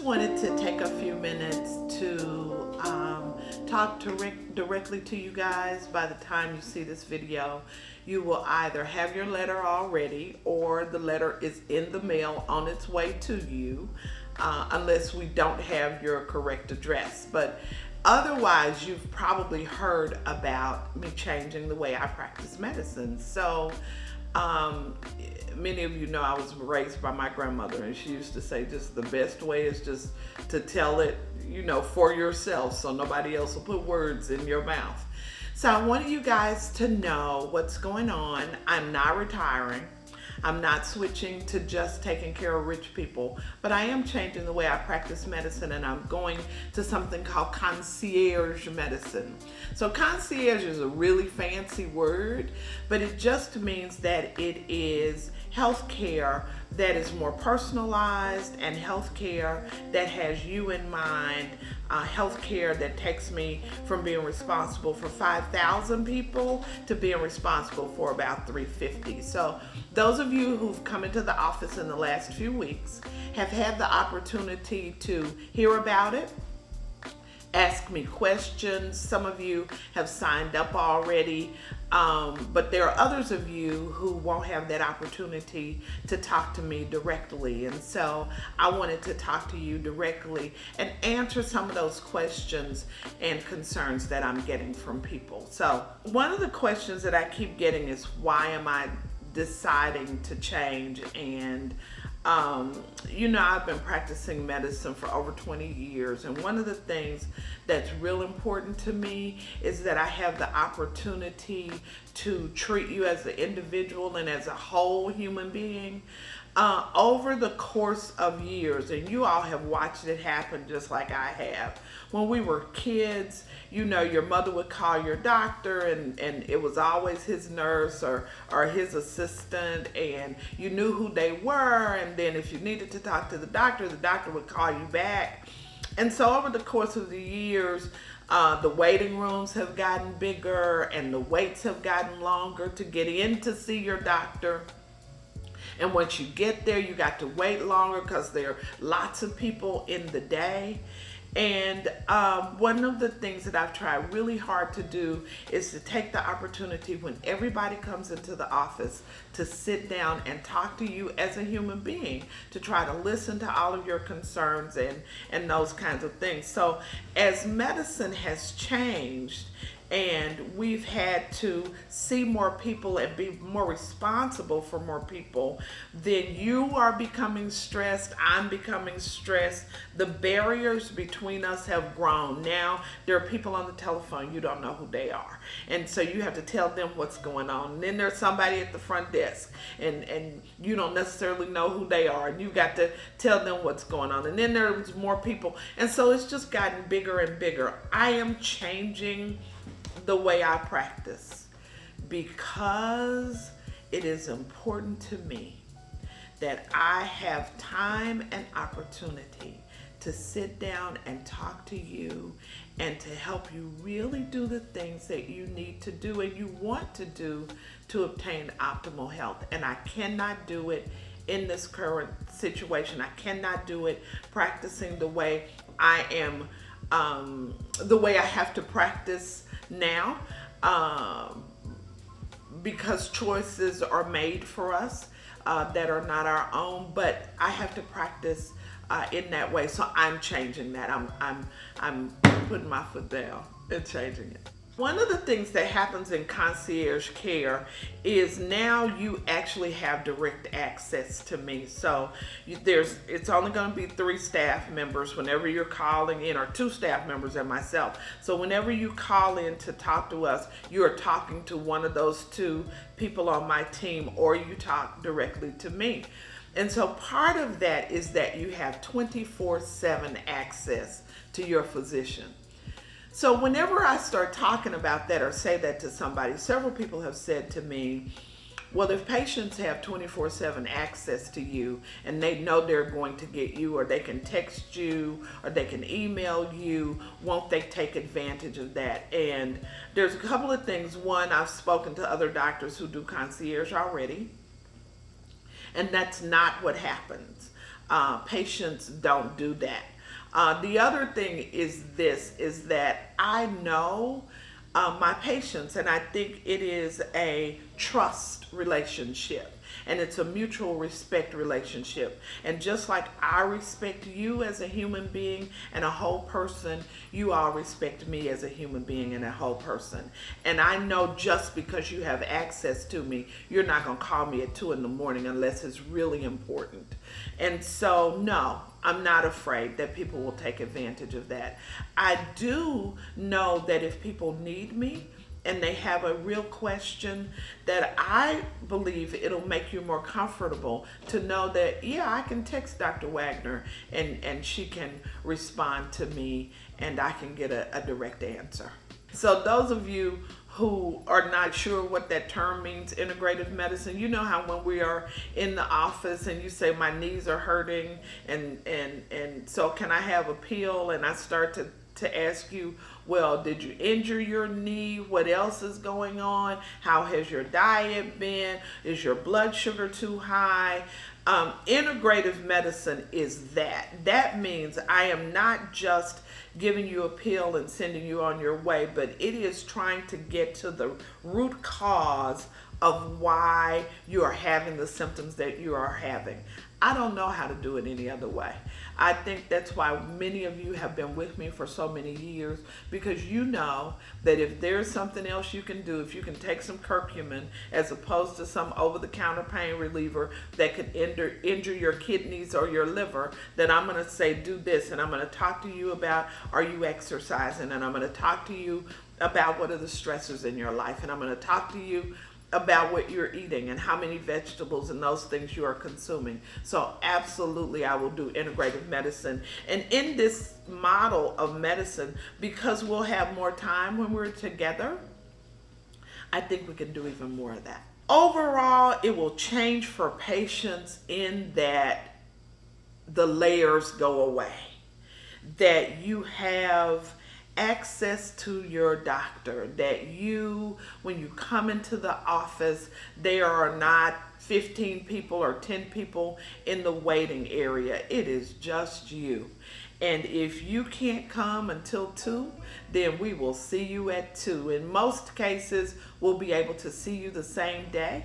wanted to take a few minutes to talk directly to you guys. By the time you see this video, you will either have your letter already or the letter is in the mail on its way to you, unless we don't have your correct address. But otherwise, you've probably heard about me changing the way I practice medicine. So many of you know I was raised by my grandmother, and she used to say just the best way is just to tell it, for yourself, so nobody else will put words in your mouth. So I wanted you guys to know what's going on. I'm not retiring. I'm not switching to just taking care of rich people, but I am changing the way I practice medicine, and I'm going to something called concierge medicine. So concierge is a really fancy word, but it just means that it is healthcare that is more personalized and healthcare that has you in mind, healthcare that takes me from being responsible for 5,000 people to being responsible for about 350. So those of you who've come into the office in the last few weeks have had the opportunity to hear about it, ask me questions. Some of you have signed up already, but there are others of you who won't have that opportunity to talk to me directly. And so I wanted to talk to you directly and answer some of those questions and concerns that I'm getting from people. So one of the questions that I keep getting is, why am I deciding to change? And I've been practicing medicine for over 20 years, and one of the things that's real important to me is that I have the opportunity to treat you as an individual and as a whole human being. Over the course of years, and you all have watched it happen just like I have. When we were kids, your mother would call your doctor, and it was always his nurse or his assistant, and you knew who they were, and then if you needed to talk to the doctor would call you back. And so over the course of the years, the waiting rooms have gotten bigger and the waits have gotten longer to get in to see your doctor. And once you get there, you got to wait longer because there are lots of people in the day. And one of the things that I've tried really hard to do is to take the opportunity when everybody comes into the office to sit down and talk to you as a human being, to try to listen to all of your concerns and those kinds of things. So as medicine has changed, and we've had to see more people and be more responsible for more people, then you are becoming stressed, I'm becoming stressed. The barriers between us have grown. Now there are people on the telephone, you don't know who they are. And so you have to tell them what's going on. And then there's somebody at the front desk, and you don't necessarily know who they are, and you got to tell them what's going on. And then there's more people. And so it's just gotten bigger and bigger. I am changing the way I practice because it is important to me that I have time and opportunity to sit down and talk to you and to help you really do the things that you need to do and you want to do to obtain optimal health. And I cannot do it in this current situation. I cannot do it practicing the way I am, the way I have to practice now, because choices are made for us that are not our own, but I have to practice in that way. So I'm changing that. I'm putting my foot down and changing it. One of the things that happens in concierge care is now you actually have direct access to me. So it's only going to be 3 staff members whenever you're calling in, or 2 staff members and myself. So whenever you call in to talk to us, you are talking to one of those 2 people on my team, or you talk directly to me. And so part of that is that you have 24/7 access to your physician. So whenever I start talking about that or say that to somebody, several people have said to me, well, if patients have 24/7 access to you and they know they're going to get you, or they can text you, or they can email you, won't they take advantage of that? And there's a couple of things. One, I've spoken to other doctors who do concierge already, and that's not what happens. Patients don't do that. The other thing is this, is that I know my patients, and I think it is a trust relationship. And it's a mutual respect relationship. And just like I respect you as a human being and a whole person, you all respect me as a human being and a whole person. And I know just because you have access to me, you're not going to call me at 2 in the morning unless it's really important. And so, no, I'm not afraid that people will take advantage of that. I do know that if people need me, and they have a real question, that I believe it'll make you more comfortable to know that, yeah, I can text Dr. Waggoner and she can respond to me and I can get a direct answer. So those of you who are not sure what that term means, integrative medicine, you know how when we are in the office and you say my knees are hurting and so can I have a pill, and I start to ask you, well, did you injure your knee? What else is going on? How has your diet been? Is your blood sugar too high? Integrative medicine is that. That means I am not just giving you a pill and sending you on your way, but it is trying to get to the root cause of why you are having the symptoms that you are having. I don't know how to do it any other way. I think that's why many of you have been with me for so many years, because you know that if there's something else you can do, if you can take some curcumin as opposed to some over-the-counter pain reliever that could injure your kidneys or your liver, then I'm going to say do this, and I'm going to talk to you about, are you exercising, and I'm going to talk to you about what are the stressors in your life, and I'm going to talk to you about what you're eating and how many vegetables and those things you are consuming. So absolutely, I will do integrative medicine. And in this model of medicine, because we'll have more time when we're together, I think we can do even more of that. Overall, it will change for patients in that the layers go away, that you have access to your doctor, that you, when you come into the office, there are not 15 people or 10 people in the waiting area. It is just you. And if you can't come until 2, then we will see you at 2. In most cases, we'll be able to see you the same day.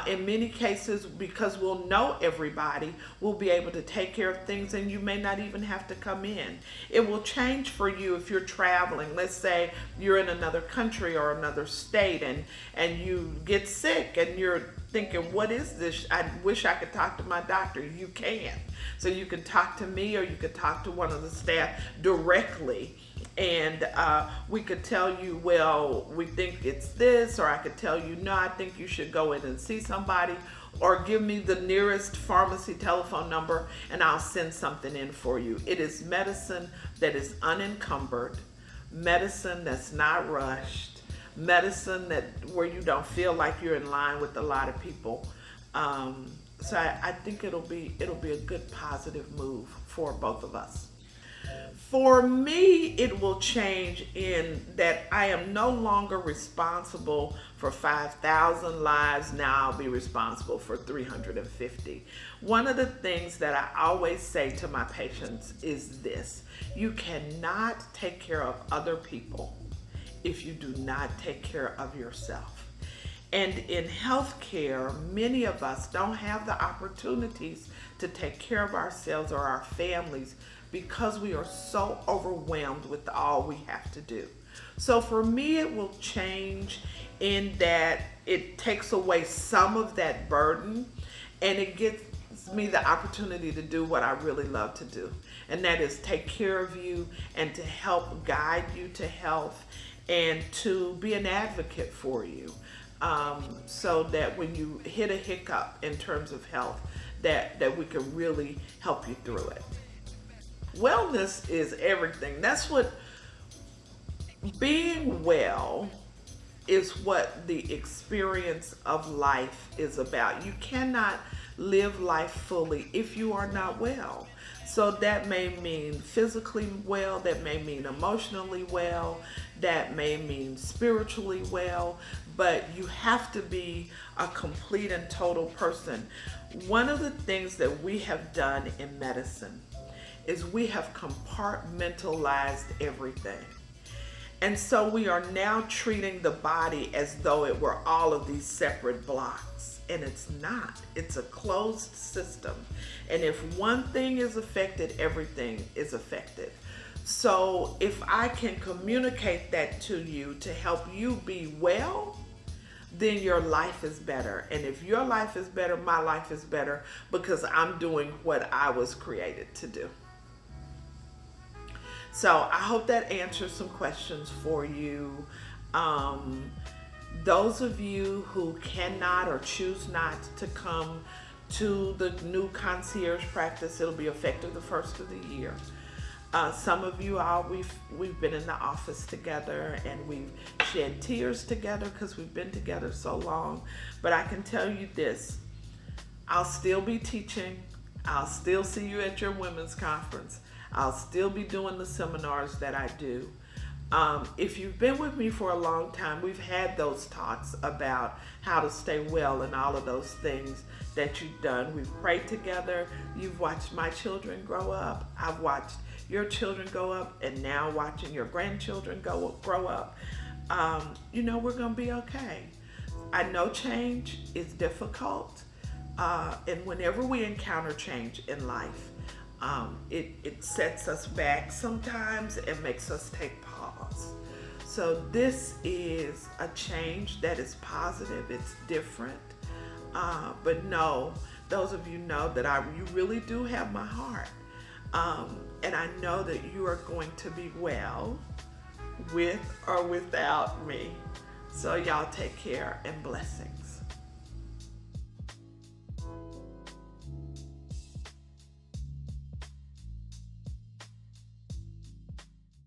In many cases, because we'll know everybody, we'll be able to take care of things and you may not even have to come in. It will change for you if you're traveling. Let's say you're in another country or another state and you get sick and you're thinking, what is this? I wish I could talk to my doctor. You can. So you can talk to me or you could talk to one of the staff directly. And we could tell you, well, we think it's this, or I could tell you, no, I think you should go in and see somebody, or give me the nearest pharmacy telephone number and I'll send something in for you. It is medicine that is unencumbered, medicine that's not rushed, medicine that where you don't feel like you're in line with a lot of people. So I think it'll be a good positive move for both of us. For me, it will change in that I am no longer responsible for 5,000 lives. Now I'll be responsible for 350. One of the things that I always say to my patients is this: you cannot take care of other people if you do not take care of yourself. And in healthcare, many of us don't have the opportunities to take care of ourselves or our families because we are so overwhelmed with all we have to do. So for me, it will change in that it takes away some of that burden and it gives me the opportunity to do what I really love to do. And that is take care of you and to help guide you to health and to be an advocate for you. So that when you hit a hiccup in terms of health, that we can really help you through it. Wellness is everything. That's what being well is, what the experience of life is about. You cannot live life fully if you are not well. So that may mean physically well, that may mean emotionally well, that may mean spiritually well, but you have to be a complete and total person. One of the things that we have done in medicine is we have compartmentalized everything. And so we are now treating the body as though it were all of these separate blocks. And it's not. It's a closed system. And if one thing is affected, everything is affected. So if I can communicate that to you to help you be well, then your life is better. And if your life is better, my life is better, because I'm doing what I was created to do. So I hope that answers some questions for you. Those of you who cannot or choose not to come to the new concierge practice, it'll be effective the first of the year. Some of you all, we've been in the office together and we've shed tears together because we've been together so long. But I can tell you this, I'll still be teaching. I'll still see you at your women's conference. I'll still be doing the seminars that I do. If you've been with me for a long time, we've had those talks about how to stay well and all of those things that you've done. We've prayed together. You've watched my children grow up. I've watched your children grow up, and now watching your grandchildren grow up. We're going to be okay. I know change is difficult. And whenever we encounter change in life, it sets us back sometimes and makes us take pause. So this is a change that is positive. It's different. But no, those of you know that you really do have my heart. And I know that you are going to be well with or without me. So y'all take care and blessings.